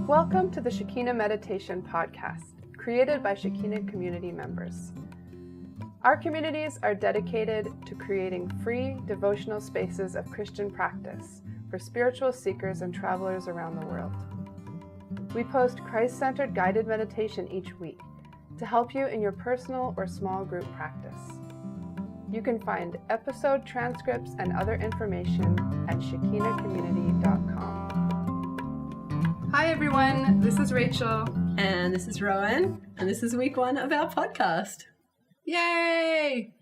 Welcome to the Shekina Meditation Podcast, created by Shekina community members. Our communities are dedicated to creating free devotional spaces of Christian practice for spiritual seekers and travelers around the world. We post Christ-centered guided meditation each week to help you in your personal or small group practice. You can find episode transcripts and other information at shekinacommunity.com. Hi everyone, this is Rachel. And this is Rowan, and this is week 1 of our podcast. Yay!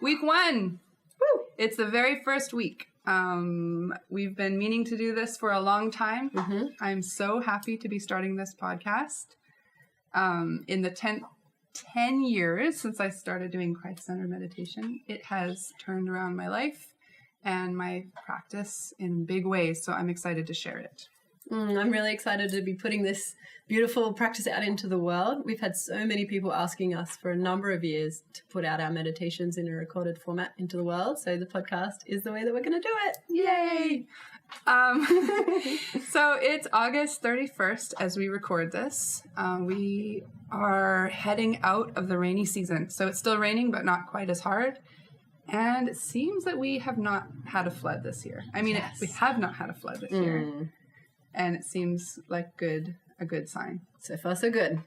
Week 1! Woo! It's the very first week. We've been meaning to do this for a long time. Mm-hmm. I'm so happy to be starting this podcast. In the 10 years since I started doing Christ-centered meditation, it has turned around my life and my practice in big ways, so I'm excited to share it. I'm really excited to be putting this beautiful practice out into the world. We've had so many people asking us for a number of years to put out our meditations in a recorded format into the world, so the podcast is the way that we're going to do it. Yay! So it's August 31st as we record this. We are heading out of the rainy season, so it's still raining but not quite as hard. And it seems that we have not had a flood this year. I mean, Yes. we have not had a flood this year. And it seems like a good sign. So far, so good.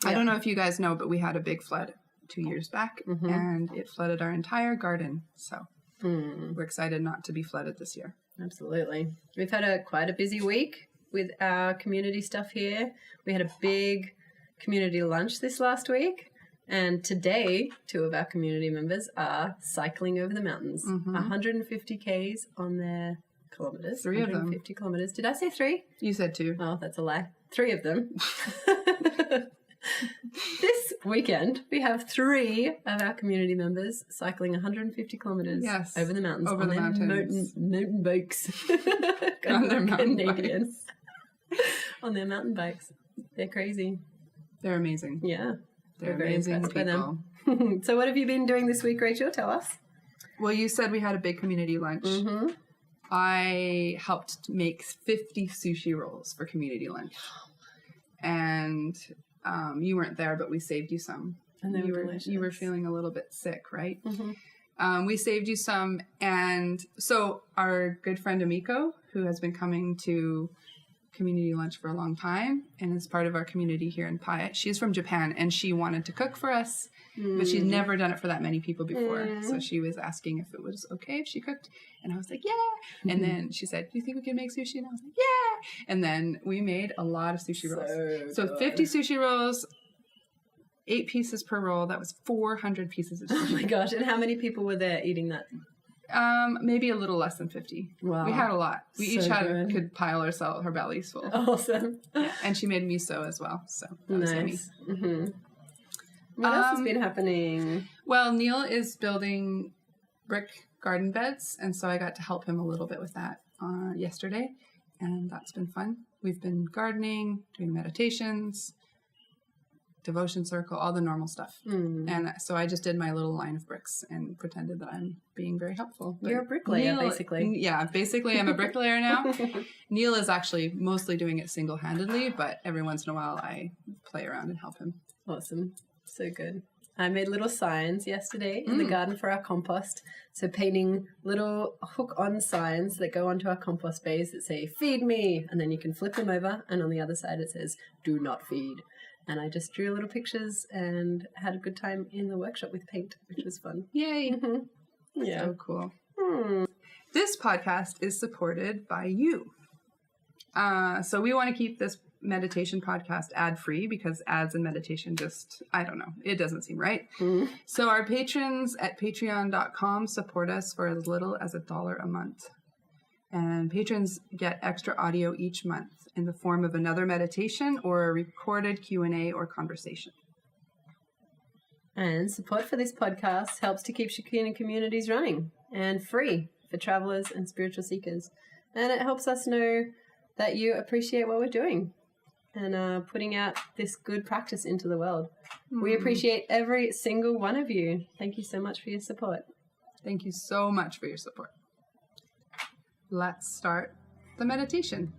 I don't know if you guys know, but we had a big flood 2 years back, and it flooded our entire garden. So we're excited not to be flooded this year. Absolutely. We've had quite a busy week with our community stuff here. We had a big community lunch this last week. And today, 2 of our community members are cycling over the mountains. 150 Ks on their kilometers. 3 of them. 150 kilometers. Did I say 3? You said 2. Oh, that's a lie. 3 of them. This weekend, we have 3 of our community members cycling 150 kilometers over the mountains. Over the mountains. Mountain bikes. On their mountain Canadians. On their mountain bikes. They're crazy. They're amazing. Yeah. They're very amazing impressed by people. them. So what have you been doing this week, Rachel? Tell us. Well, you said we had a big community lunch. I helped make 50 sushi rolls for community lunch. And you weren't there, but we saved you some. And they were delicious. You were feeling a little bit sick, right? We saved you some. And so our good friend Amiko, who has been coming to community lunch for a long time and is part of our community here in Pyatt, she's from Japan, and she wanted to cook for us, but she's never done it for that many people before. So she was asking if it was okay if she cooked, and I was like, yeah. And then she said, do you think we can make sushi? And I was like, yeah. And then we made a lot of sushi rolls. So 50 sushi rolls, 8 pieces per roll. That was 400 pieces of sushi. Oh my gosh. And how many people were there eating that? Maybe a little less than 50. Wow. We had a lot. We each could pile our bellies full. Awesome. Yeah. And she made miso as well. So that was yummy. What else has been happening? Well, Neil is building brick garden beds, and so I got to help him a little bit with that yesterday, and that's been fun. We've been gardening, doing meditations, devotion circle, all the normal stuff. And so I just did my little line of bricks and pretended that I'm being very helpful. But you're a bricklayer, basically. Yeah, basically I'm a bricklayer now. Neil is actually mostly doing it single-handedly, but every once in a while I play around and help him. Awesome. So good. I made little signs yesterday in the garden for our compost. So painting little hook-on signs that go onto our compost bays that say, feed me. And then you can flip them over. And on the other side it says, do not feed. And I just drew little pictures and had a good time in the workshop with paint, which was fun. Yay. Yeah. So cool. This podcast is supported by you. So we want to keep this meditation podcast ad-free because ads and meditation just, I don't know, it doesn't seem right. So our patrons at patreon.com support us for as little as $1 a month. And patrons get extra audio each month in the form of another meditation or a recorded Q&A or conversation. And support for this podcast helps to keep Shekina communities running and free for travelers and spiritual seekers. And it helps us know that you appreciate what we're doing and putting out this good practice into the world. We appreciate every single one of you. Thank you so much for your support. Thank you so much for your support. Let's start the meditation.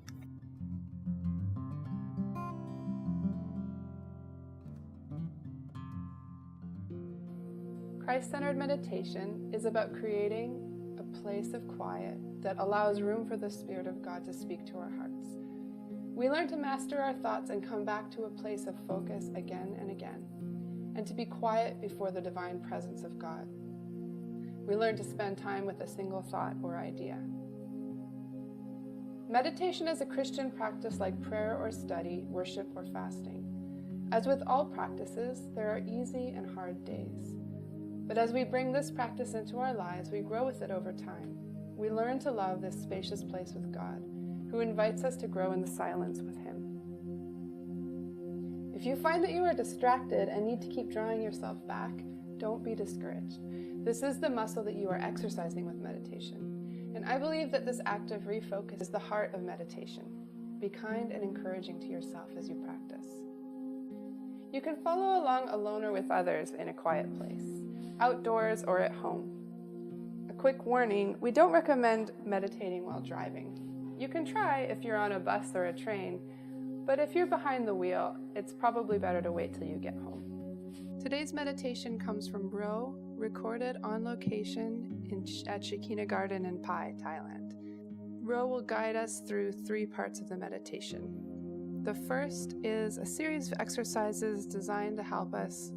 Christ-centered meditation is about creating a place of quiet that allows room for the Spirit of God to speak to our hearts. We learn to master our thoughts and come back to a place of focus again and again, and to be quiet before the divine presence of God. We learn to spend time with a single thought or idea. Meditation is a Christian practice like prayer or study, worship or fasting. As with all practices, there are easy and hard days. But as we bring this practice into our lives, we grow with it over time. We learn to love this spacious place with God, who invites us to grow in the silence with Him. If you find that you are distracted and need to keep drawing yourself back, don't be discouraged. This is the muscle that you are exercising with meditation. And I believe that this act of refocus is the heart of meditation. Be kind and encouraging to yourself as you practice. You can follow along alone or with others in a quiet place, outdoors or at home. A quick warning, we don't recommend meditating while driving. You can try if you're on a bus or a train, but if you're behind the wheel, it's probably better to wait till you get home. Today's meditation comes from Ro, recorded on location at Shekina Garden in Pai, Thailand. Ro will guide us through 3 parts of the meditation. The first is a series of exercises designed to help us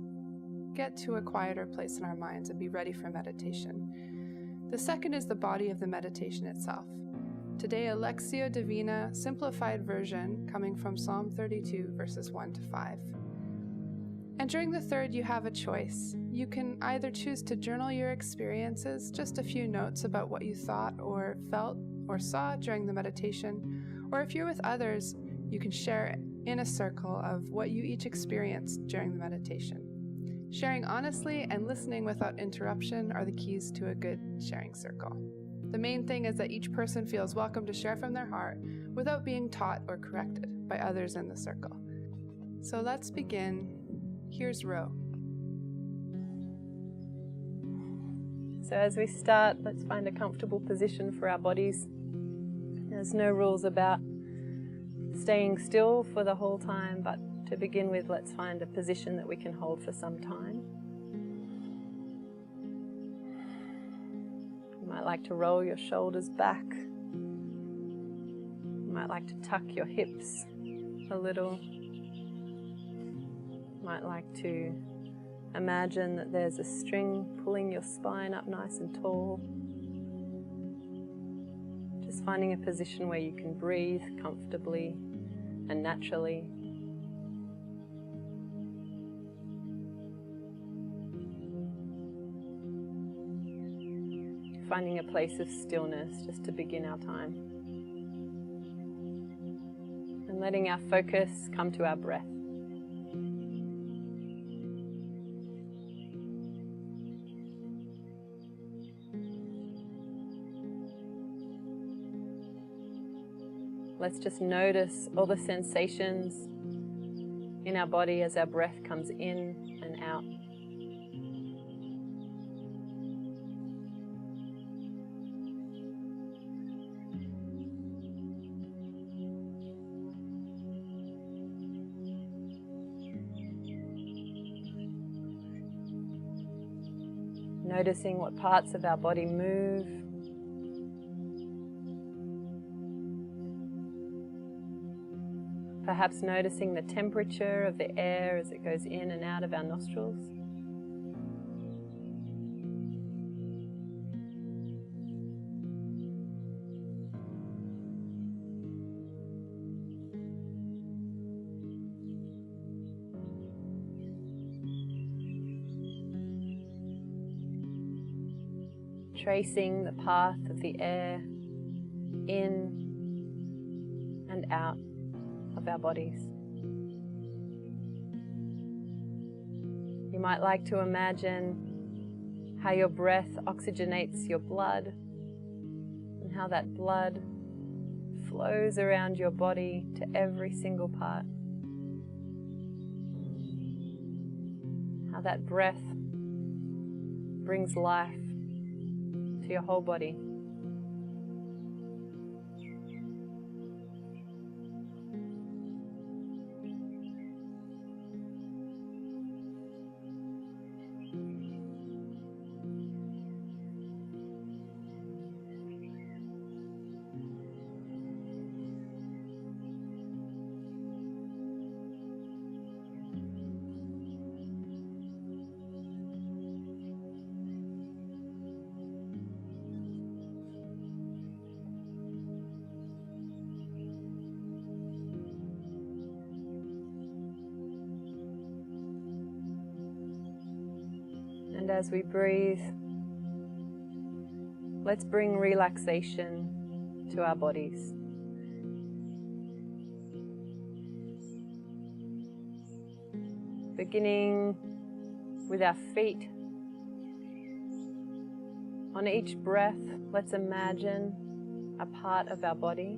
get to a quieter place in our minds and be ready for meditation. The second is the body of the meditation itself. Today, a Lectio Divina simplified version coming from Psalm 32, verses 1 to 5. And during the third, you have a choice. You can either choose to journal your experiences, just a few notes about what you thought or felt or saw during the meditation, or if you're with others, you can share in a circle of what you each experienced during the meditation. Sharing honestly and listening without interruption are the keys to a good sharing circle. The main thing is that each person feels welcome to share from their heart without being taught or corrected by others in the circle. So let's begin. Here's Ro. So as we start, let's find a comfortable position for our bodies. There's no rules about staying still for the whole time, but to begin with, let's find a position that we can hold for some time. You might like to roll your shoulders back. You might like to tuck your hips a little. You might like to imagine that there's a string pulling your spine up nice and tall. Just finding a position where you can breathe comfortably and naturally. Finding a place of stillness just to begin our time. And letting our focus come to our breath. Let's just notice all the sensations in our body as our breath comes in and out. Noticing what parts of our body move. Perhaps noticing the temperature of the air as it goes in and out of our nostrils. Tracing the path of the air in and out of our bodies. You might like to imagine how your breath oxygenates your blood and how that blood flows around your body to every single part. How that breath brings life to your whole body. And as we breathe, let's bring relaxation to our bodies. Beginning with our feet. On each breath, let's imagine a part of our body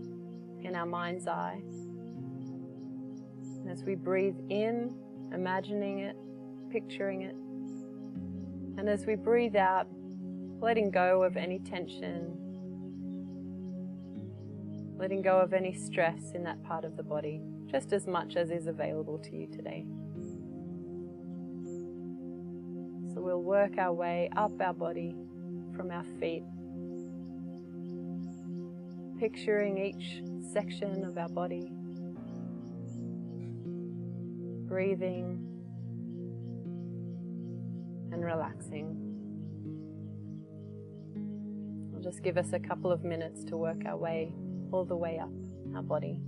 in our mind's eye. And as we breathe in, imagining it, picturing it. And as we breathe out, letting go of any tension, letting go of any stress in that part of the body, just as much as is available to you today. So we'll work our way up our body from our feet, picturing each section of our body, breathing and relaxing. I'll just give us a couple of minutes to work our way all the way up our body.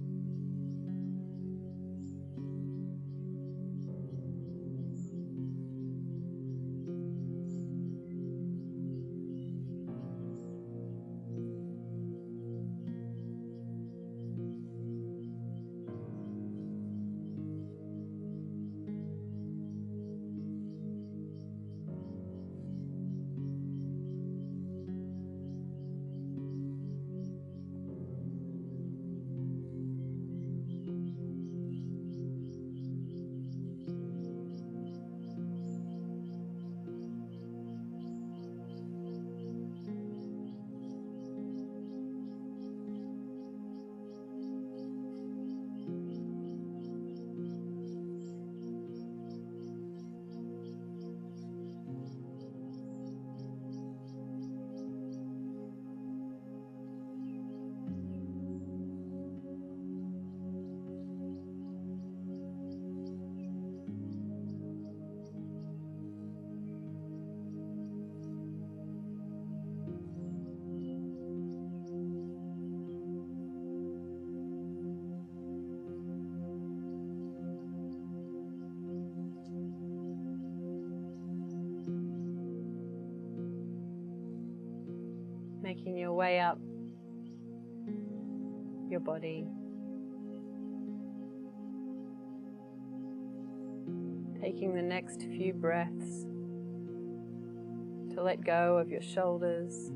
Making your way up your body. Taking the next few breaths to let go of your shoulders,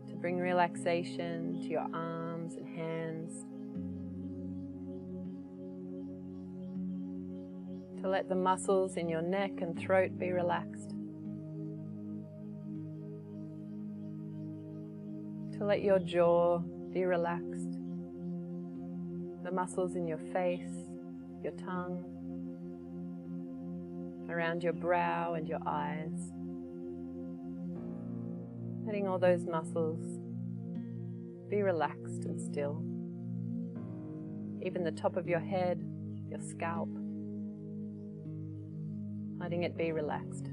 to bring relaxation to your arms and hands, to let the muscles in your neck and throat be relaxed. To let your jaw be relaxed, the muscles in your face, your tongue, around your brow and your eyes. Letting all those muscles be relaxed and still. Even the top of your head, your scalp, letting it be relaxed.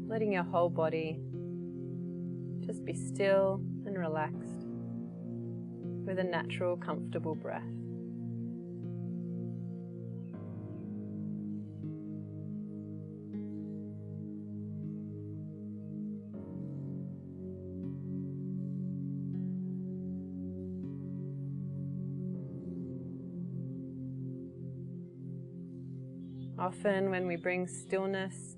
Letting your whole body just be still and relaxed with a natural, comfortable breath. Often when we bring stillness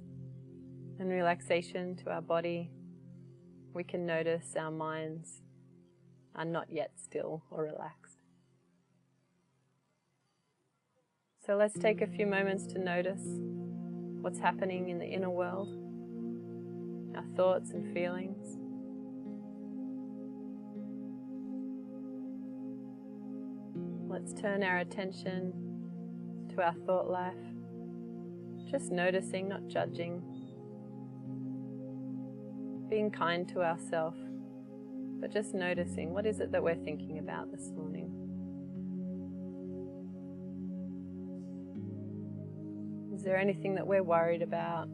and relaxation to our body, we can notice our minds are not yet still or relaxed. So let's take a few moments to notice what's happening in the inner world, our thoughts and feelings. Let's turn our attention to our thought life, just noticing, not judging, being kind to ourselves, but just noticing what is it that we're thinking about this morning. Is there anything that we're worried about?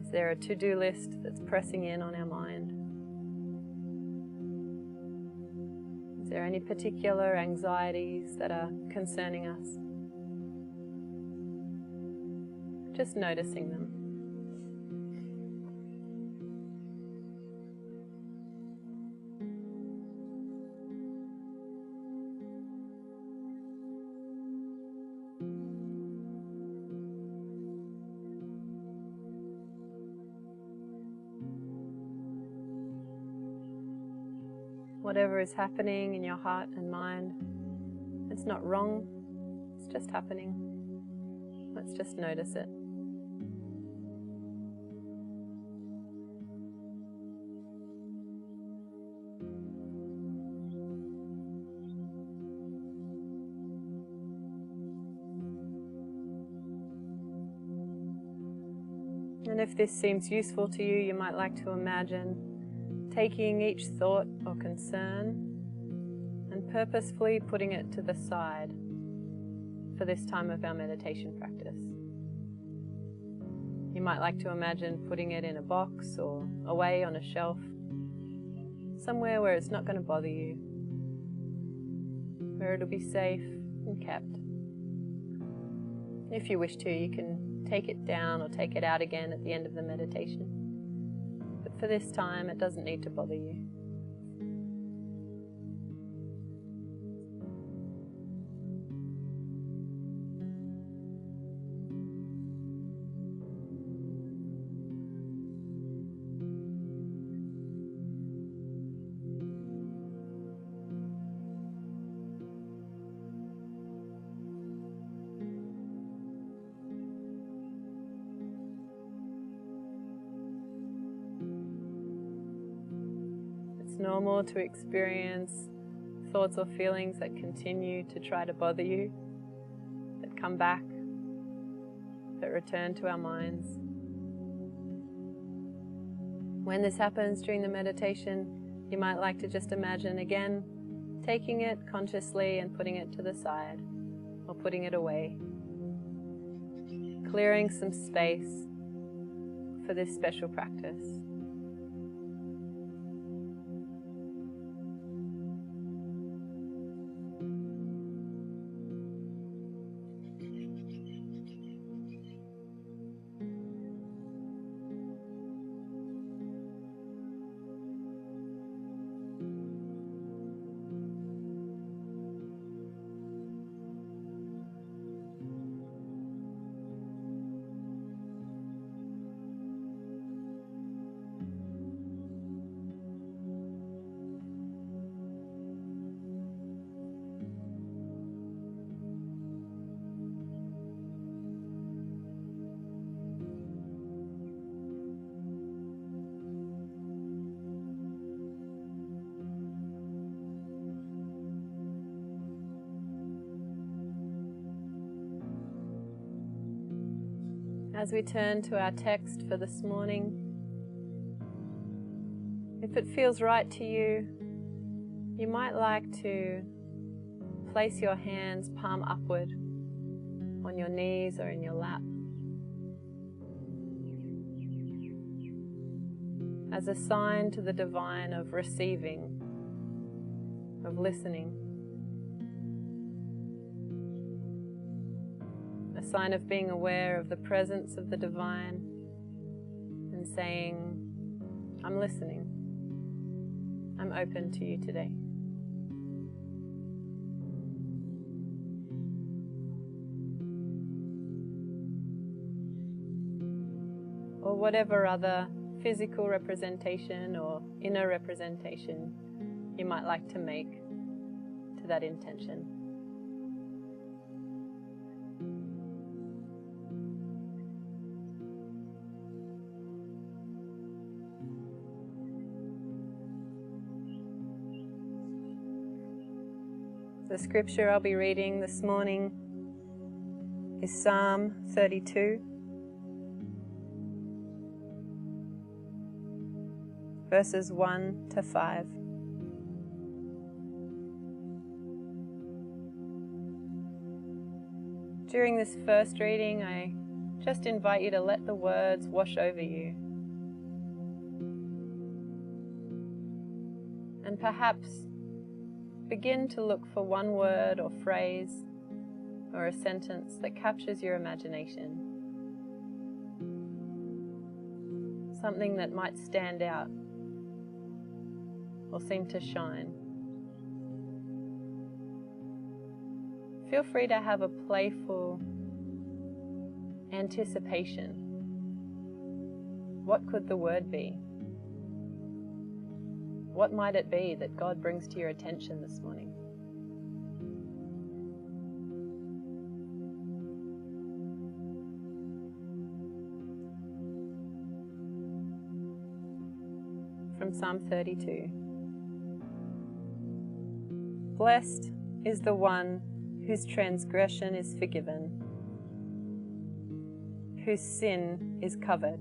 Is there a to-do list that's pressing in on our mind? Is there any particular anxieties that are concerning us? Just noticing them. Whatever is happening in your heart and mind, it's not wrong, it's just happening. Let's just notice it. And if this seems useful to you, you might like to imagine taking each thought or concern and purposefully putting it to the side for this time of our meditation practice. You might like to imagine putting it in a box or away on a shelf, somewhere where it's not going to bother you, where it'll be safe and kept. If you wish to, you can take it down or take it out again at the end of the meditation. But for this time, it doesn't need to bother you. It's normal to experience thoughts or feelings that continue to try to bother you, that come back, that return to our minds. When this happens during the meditation, you might like to just imagine again taking it consciously and putting it to the side or putting it away, clearing some space for this special practice. As we turn to our text for this morning, if it feels right to you, you might like to place your hands palm upward on your knees or in your lap as a sign to the divine of receiving, of listening. A sign of being aware of the presence of the divine and saying, I'm listening. I'm open to you today. Or whatever other physical representation or inner representation you might like to make to that intention. The scripture I'll be reading this morning is Psalm 32, verses 1 to 5. During this first reading, I just invite you to let the words wash over you. And perhaps begin to look for one word or phrase or a sentence that captures your imagination. Something that might stand out or seem to shine. Feel free to have a playful anticipation. What could the word be? What might it be that God brings to your attention this morning? From Psalm 32. Blessed is the one whose transgression is forgiven, whose sin is covered.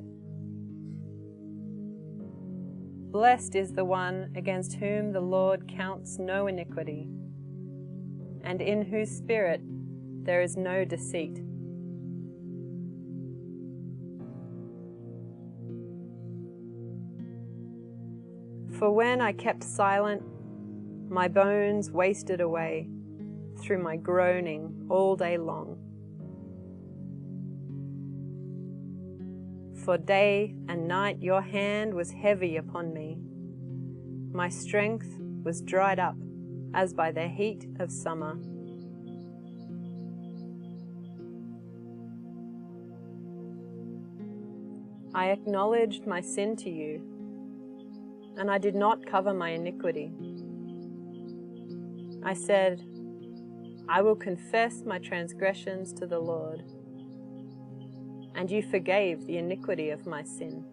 Blessed is the one against whom the Lord counts no iniquity, and in whose spirit there is no deceit. For when I kept silent, my bones wasted away through my groaning all day long. For day and night your hand was heavy upon me. My strength was dried up as by the heat of summer. I acknowledged my sin to you, and I did not cover my iniquity. I said, I will confess my transgressions to the Lord, and you forgave the iniquity of my sin.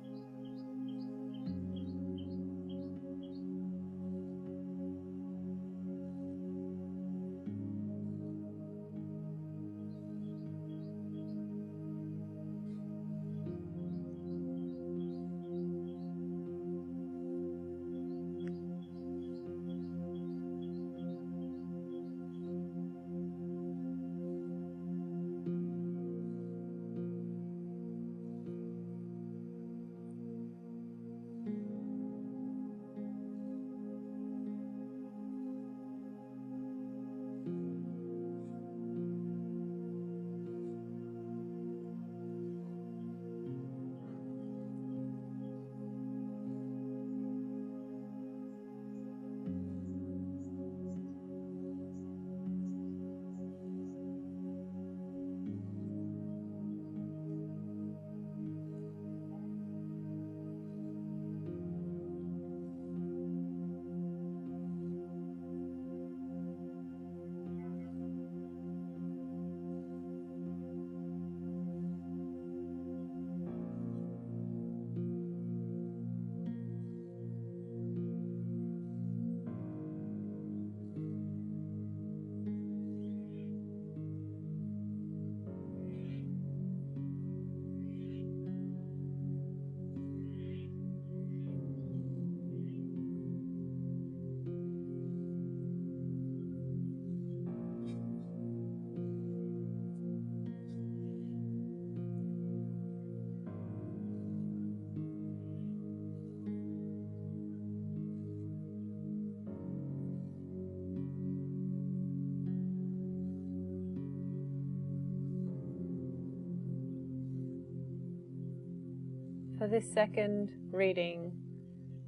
For this second reading,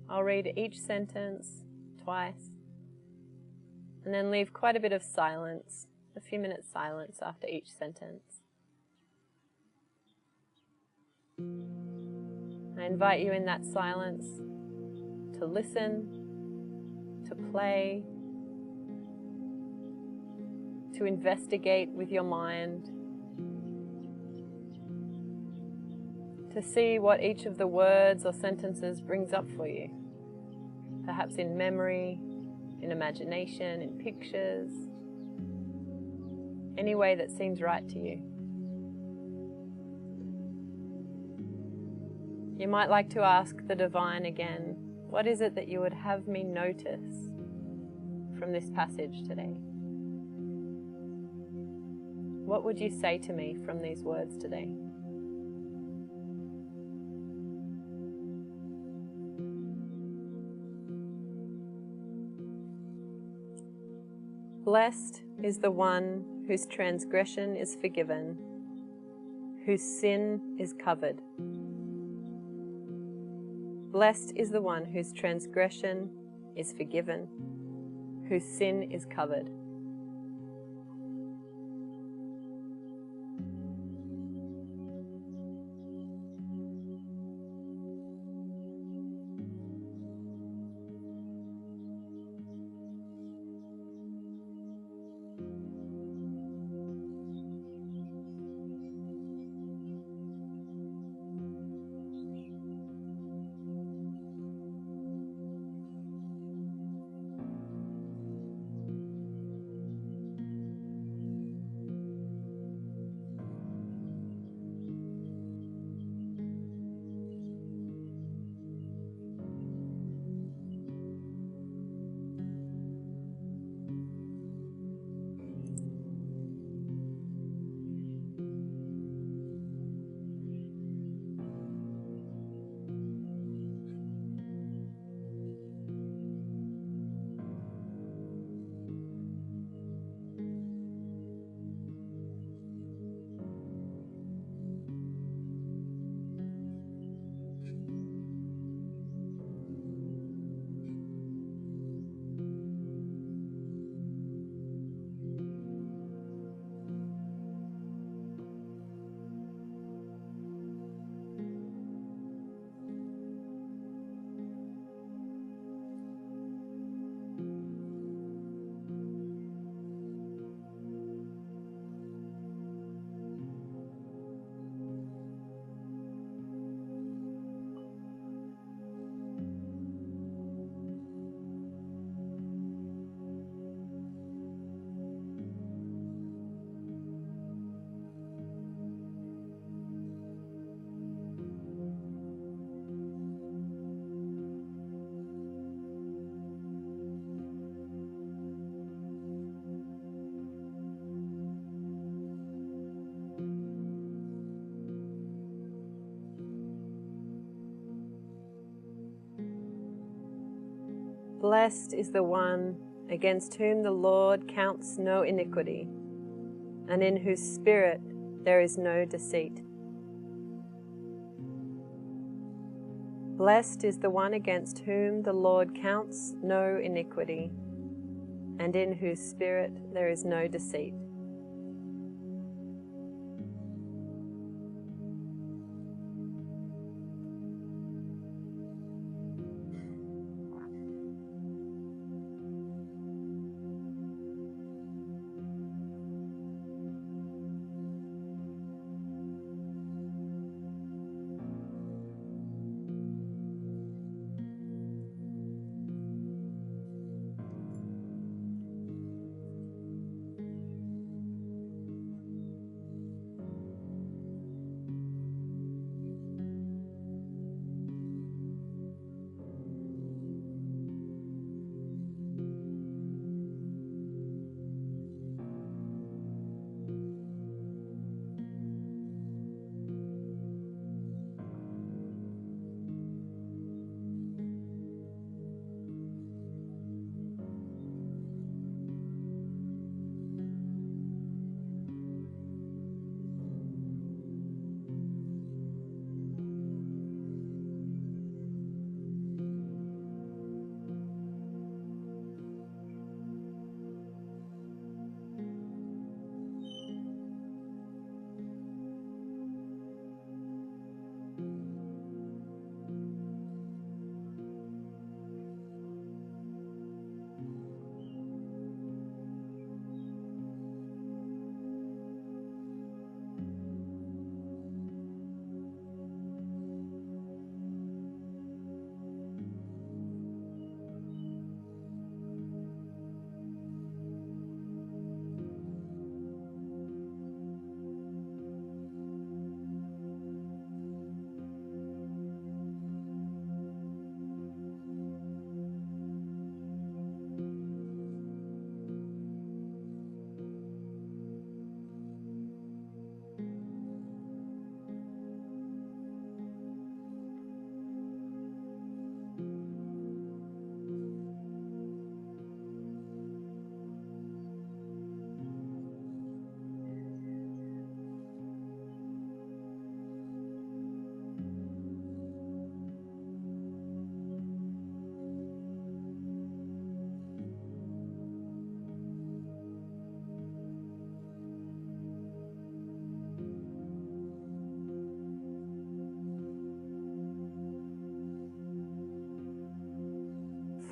I'll read each sentence twice and then leave quite a bit of silence, a few minutes silence after each sentence. I invite you in that silence to listen, to play, to investigate with your mind, to see what each of the words or sentences brings up for you, perhaps in memory, in imagination, in pictures, any way that seems right to you. You might like to ask the divine again, what is it that you would have me notice from this passage today? What would you say to me from these words today? Blessed is the one whose transgression is forgiven, whose sin is covered. Blessed is the one whose transgression is forgiven, whose sin is covered. Blessed is the one against whom the Lord counts no iniquity, and in whose spirit there is no deceit. Blessed is the one against whom the Lord counts no iniquity, and in whose spirit there is no deceit.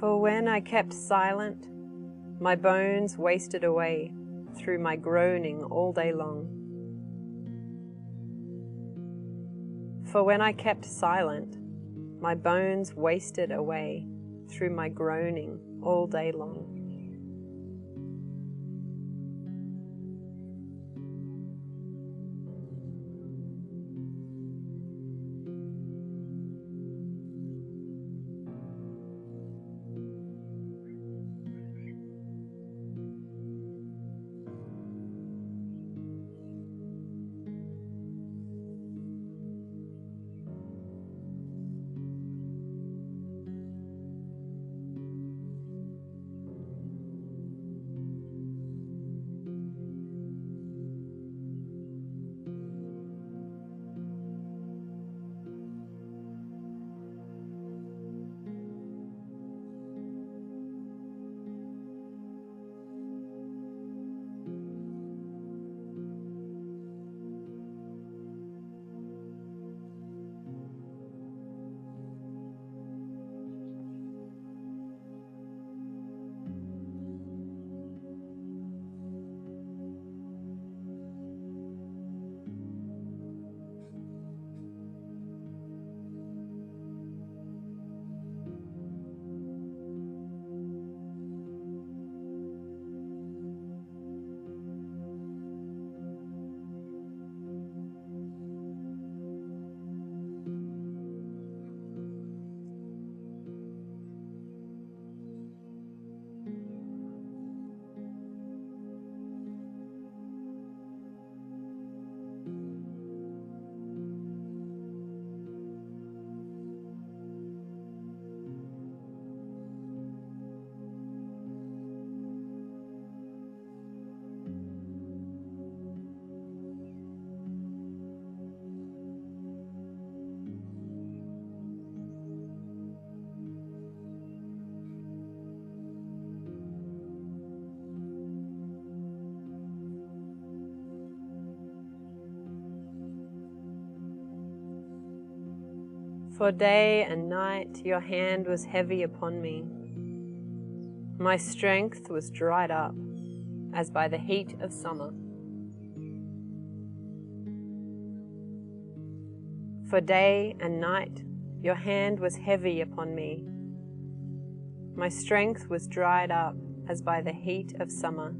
For when I kept silent, my bones wasted away through my groaning all day long. For when I kept silent, my bones wasted away through my groaning all day long. For day and night your hand was heavy upon me. My strength was dried up as by the heat of summer. For day and night your hand was heavy upon me. My strength was dried up as by the heat of summer.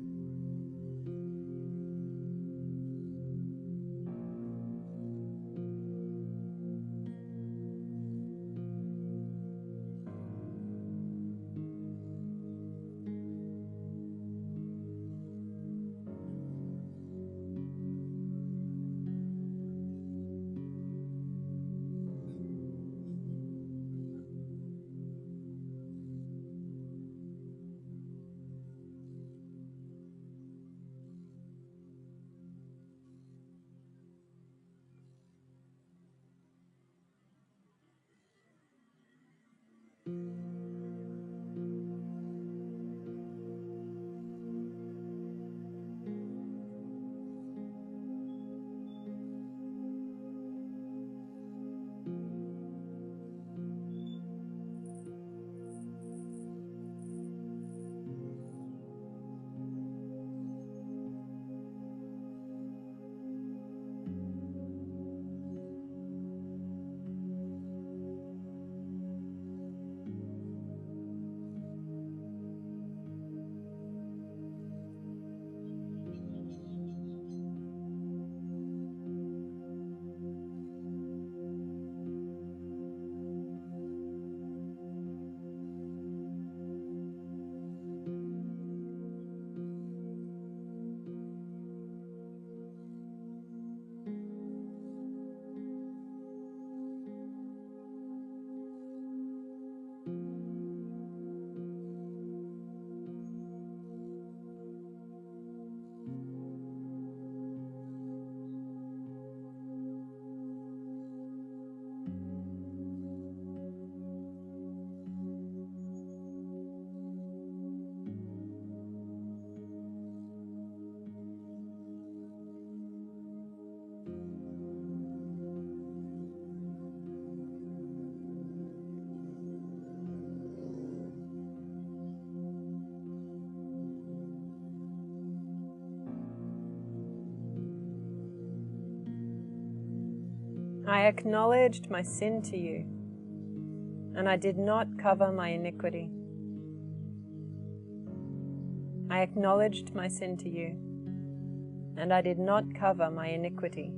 I acknowledged my sin to you, and I did not cover my iniquity. I acknowledged my sin to you, and I did not cover my iniquity.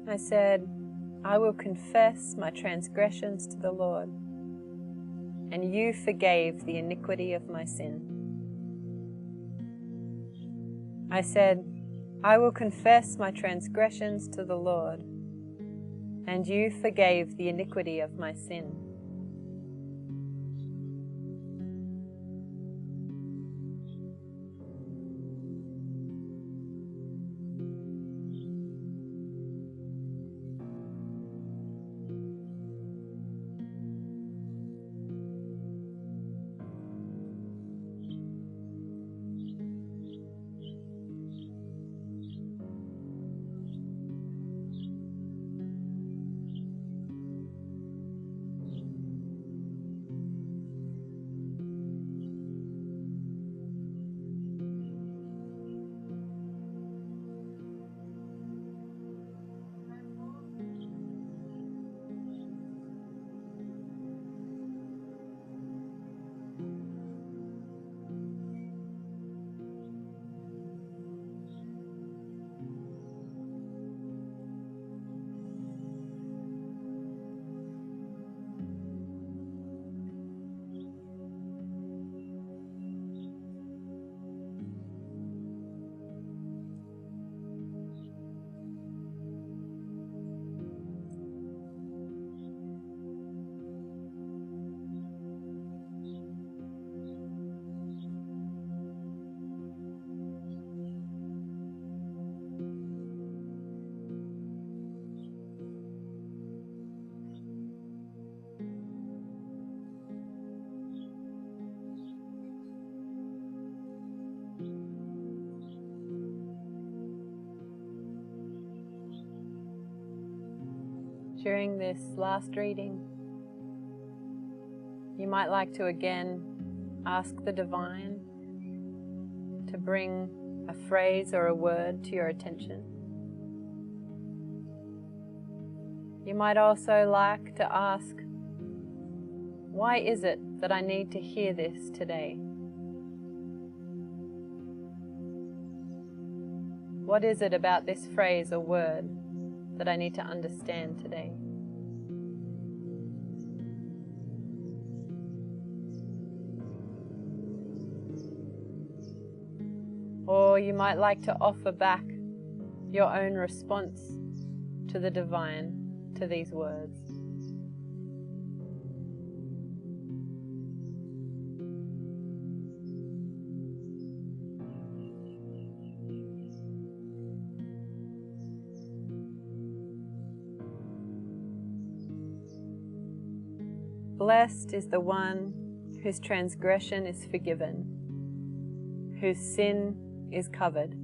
I said, I will confess my transgressions to the Lord, and you forgave the iniquity of my sin. I said, I will confess my transgressions to the Lord, and you forgave the iniquity of my sin. During this last reading, you might like to again ask the Divine to bring a phrase or a word to your attention. You might also like to ask, why is it that I need to hear this today? What is it about this phrase or word that I need to understand today? Or you might like to offer back your own response to the Divine, to these words. Blessed is the one whose transgression is forgiven, whose sin is covered.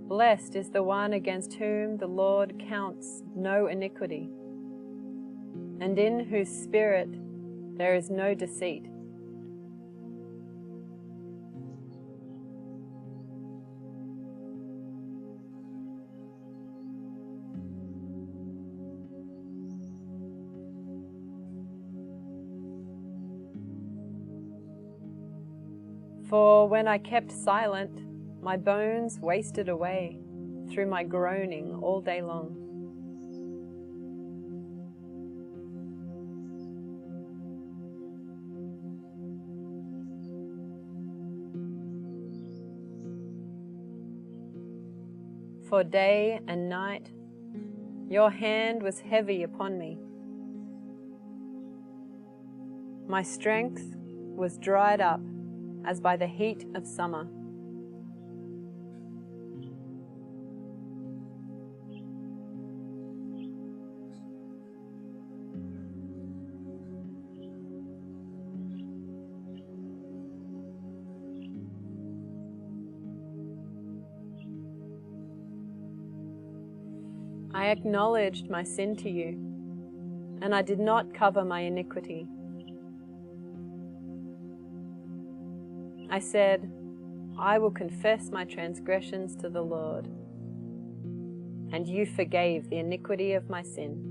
Blessed is the one against whom the Lord counts no iniquity, and in whose spirit there is no deceit. For when I kept silent, my bones wasted away through my groaning all day long. For day and night your hand was heavy upon me. My strength was dried up as by the heat of summer. I acknowledged my sin to you, and I did not cover my iniquity. I said, I will confess my transgressions to the Lord, and you forgave the iniquity of my sin.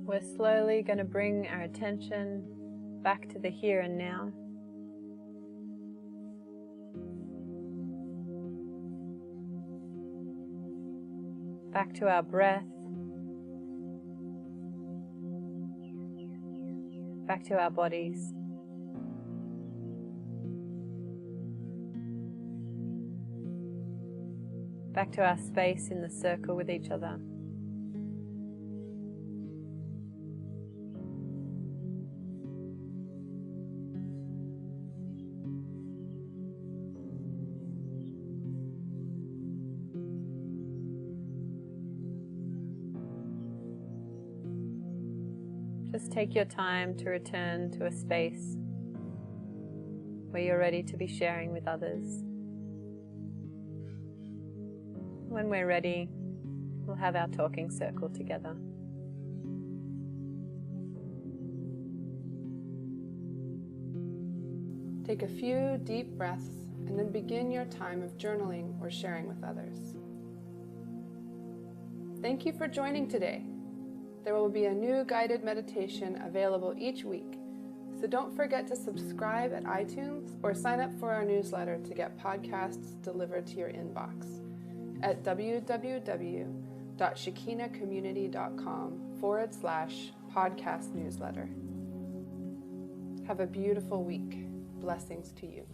We're slowly going to bring our attention back to the here and now. Back to our breath. Back to our bodies. Back to our space in the circle with each other. Just take your time to return to a space where you're ready to be sharing with others. when we're ready, we'll have our talking circle together. Take a few deep breaths and then begin your time of journaling or sharing with others. Thank you for joining today. There will be a new guided meditation available each week, so don't forget to subscribe at iTunes or sign up for our newsletter to get podcasts delivered to your inbox at www.shekinacommunity.com/podcast newsletter. Have a beautiful week. Blessings to you.